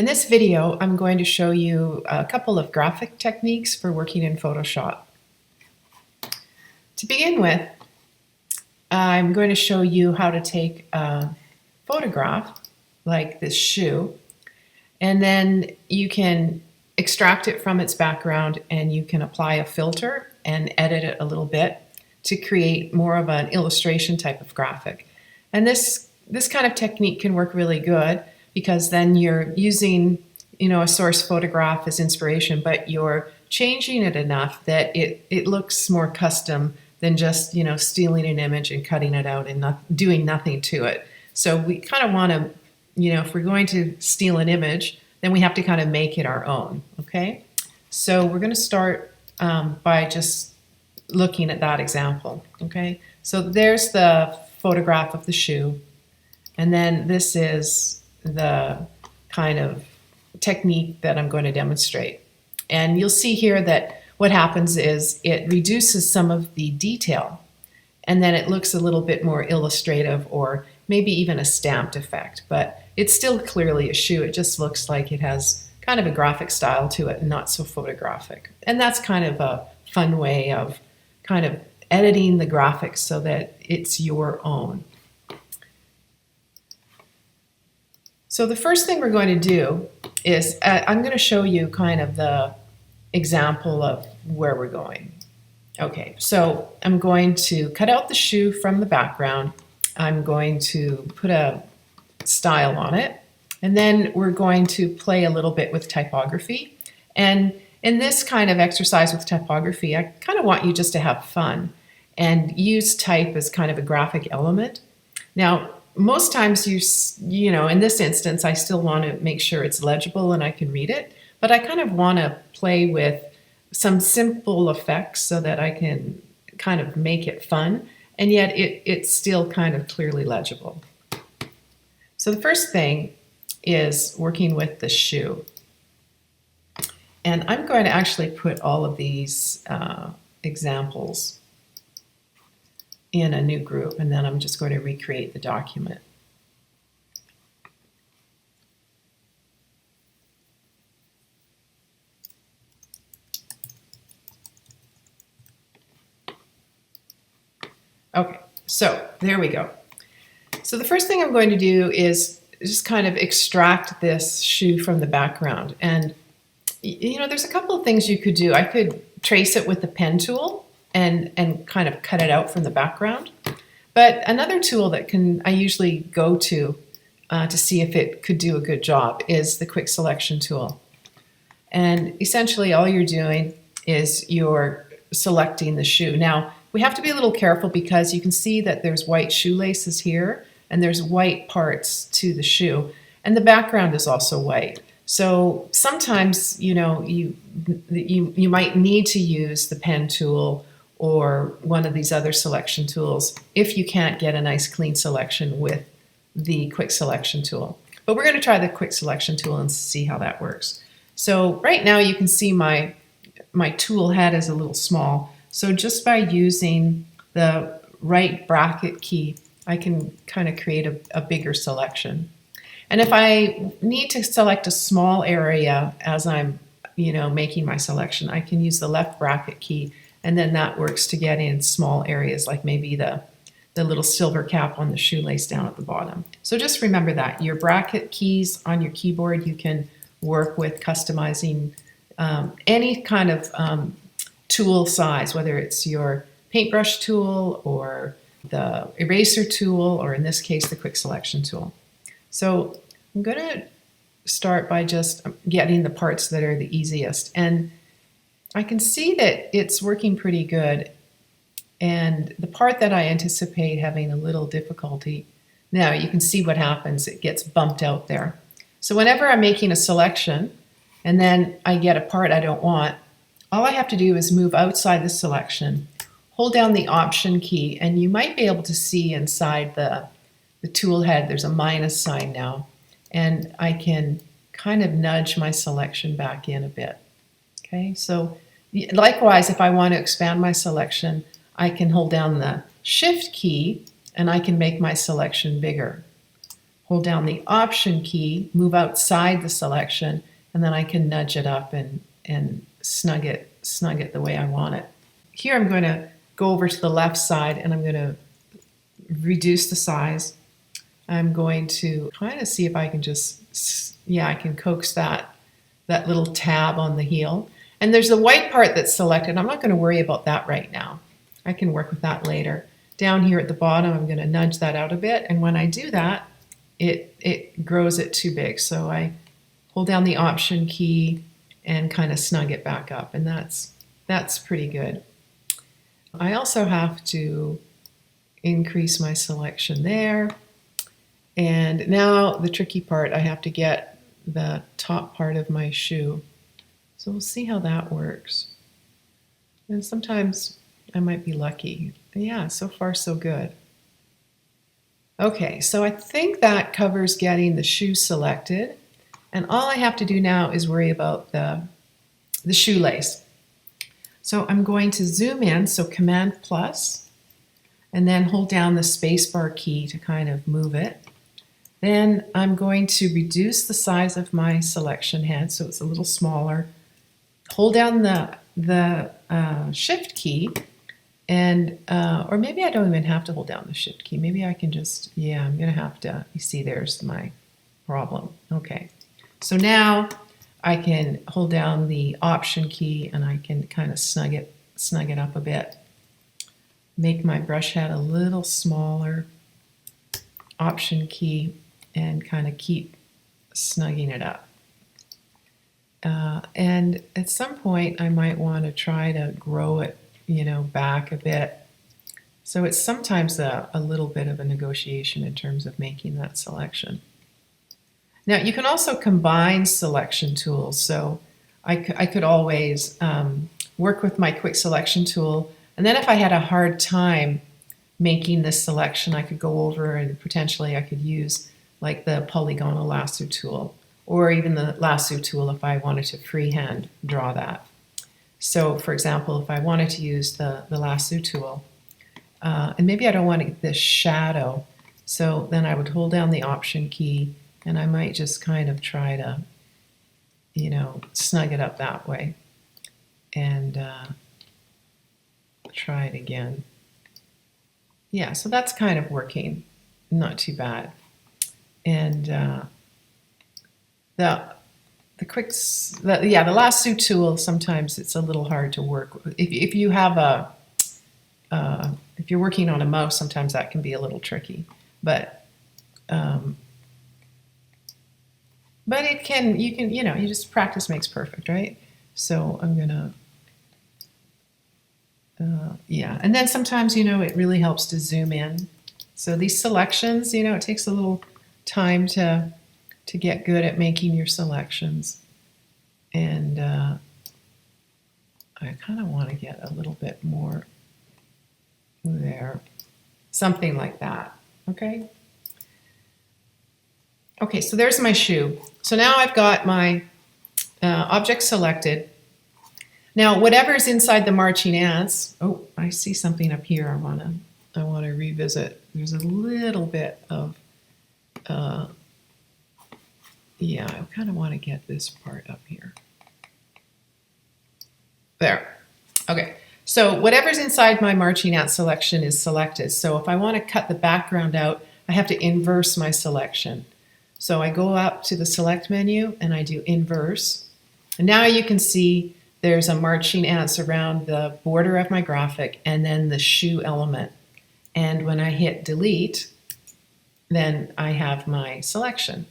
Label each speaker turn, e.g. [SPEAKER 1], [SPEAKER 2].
[SPEAKER 1] In this video, I'm going to show you a couple of graphic techniques for working in Photoshop. To begin with, I'm going to show you how to take a photograph like this shoe, and then you can extract it from its background and you can apply a filter and edit it a little bit to create more of an illustration type of graphic. And this kind of technique can work really good because then you're using, a source photograph as inspiration, but you're changing it enough that it looks more custom than just, stealing an image and cutting it out and not doing nothing to it. So we kind of want to, if we're going to steal an image, then we have to kind of make it our own, okay? So we're going to start by just looking at that example, okay? So there's the photograph of the shoe, and then this is the kind of technique that I'm going to demonstrate. And you'll see here that what happens is it reduces some of the detail, and then it looks a little bit more illustrative or maybe even a stamped effect, but it's still clearly a shoe. It just looks like it has kind of a graphic style to it, not so photographic. And that's kind of a fun way of kind of editing the graphics so that it's your own. So the first thing we're going to do is I'm going to show you kind of the example of where we're going. Okay, so I'm going to cut out the shoe from the background. I'm going to put a style on it, and then we're going to play a little bit with typography. And in this kind of exercise with typography, I kind of want you just to have fun and use type as kind of a graphic element. Now, most times in this instance, I still want to make sure it's legible and I can read it, but I kind of want to play with some simple effects so that I can kind of make it fun, and yet it's still kind of clearly legible. So the first thing is working with the shoe. And I'm going to actually put all of these examples in a new group, and then I'm just going to recreate the document. Okay, so there we go. So the first thing I'm going to do is just kind of extract this shoe from the background. And there's a couple of things you could do. I could trace it with the pen tool and kind of cut it out from the background. But another tool that I usually go to see if it could do a good job is the quick selection tool. And essentially all you're doing is you're selecting the shoe. Now, we have to be a little careful because you can see that there's white shoelaces here and there's white parts to the shoe, and the background is also white. So sometimes, you might need to use the pen tool or one of these other selection tools if you can't get a nice clean selection with the quick selection tool. But we're going to try the quick selection tool and see how that works. So right now you can see my tool head is a little small. So just by using the right bracket key, I can kind of create a bigger selection. And if I need to select a small area as I'm, making my selection, I can use the left bracket key, and then that works to get in small areas like maybe the little silver cap on the shoelace down at the bottom. So just remember that. Your bracket keys on your keyboard, you can work with customizing any kind of tool size, whether it's your paintbrush tool or the eraser tool, or in this case, the quick selection tool. So I'm going to start by just getting the parts that are the easiest. And I can see that it's working pretty good. And the part that I anticipate having a little difficulty, now you can see what happens. It gets bumped out there. So whenever I'm making a selection and then I get a part I don't want, all I have to do is move outside the selection, hold down the Option key, and you might be able to see inside the tool head there's a minus sign now, and I can kind of nudge my selection back in a bit. Okay, so likewise, if I want to expand my selection, I can hold down the Shift key and I can make my selection bigger. hold down the Option key, move outside the selection, and then I can nudge it up and snug it the way I want it. Here I'm going to go over to the left side and I'm going to reduce the size. I'm going to kind of see if I can just, yeah, I can coax that little tab on the heel. And there's the white part that's selected. I'm not going to worry about that right now. I can work with that later. Down here at the bottom, I'm going to nudge that out a bit. And when I do that, it grows it too big. So I hold down the Option key and kind of snug it back up. And that's pretty good. I also have to increase my selection there. And now the tricky part, I have to get the top part of my shoe. So we'll see how that works. And sometimes I might be lucky. Yeah, so far so good. Okay, so I think that covers getting the shoe selected. And all I have to do now is worry about the shoelace. So I'm going to zoom in, so Command plus, and then hold down the spacebar key to kind of move it. Then I'm going to reduce the size of my selection head so it's a little smaller. Hold down the Shift key, and or maybe I don't even have to hold down the Shift key. Maybe I can just, yeah, I'm going to have to, you see there's my problem. Okay, so now I can hold down the Option key and I can kind of snug it up a bit. Make my brush head a little smaller. Option key and kind of keep snugging it up. And at some point I might want to try to grow it, back a bit. So it's sometimes a little bit of a negotiation in terms of making that selection. Now you can also combine selection tools. So I could always work with my quick selection tool, and then if I had a hard time making this selection, I could go over and potentially I could use like the polygonal lasso tool, or even the lasso tool if I wanted to freehand draw that. So for example, if I wanted to use the lasso tool, and maybe I don't want this shadow, so then I would hold down the Option key and I might just kind of try to, snug it up that way and try it again. Yeah, so that's kind of working, not too bad. And the lasso tool, sometimes it's a little hard to work with. If you have if you're working on a mouse, sometimes that can be a little tricky. But it can, you just practice makes perfect, right? So I'm gonna, yeah. And then sometimes, it really helps to zoom in. So these selections, it takes a little time to get good at making your selections. And I kind of want to get a little bit more there. Something like that, okay? Okay, so there's my shoe. So now I've got my object selected. Now, whatever's inside the marching ants, oh, I see something up here I want to revisit. There's a little bit of, yeah, I kind of want to get this part up here. There. Okay, so whatever's inside my marching ant selection is selected. So if I want to cut the background out, I have to inverse my selection. So I go up to the Select menu and I do Inverse. And now you can see there's a marching ants around the border of my graphic and then the shoe element. And when I hit Delete, then I have my selection.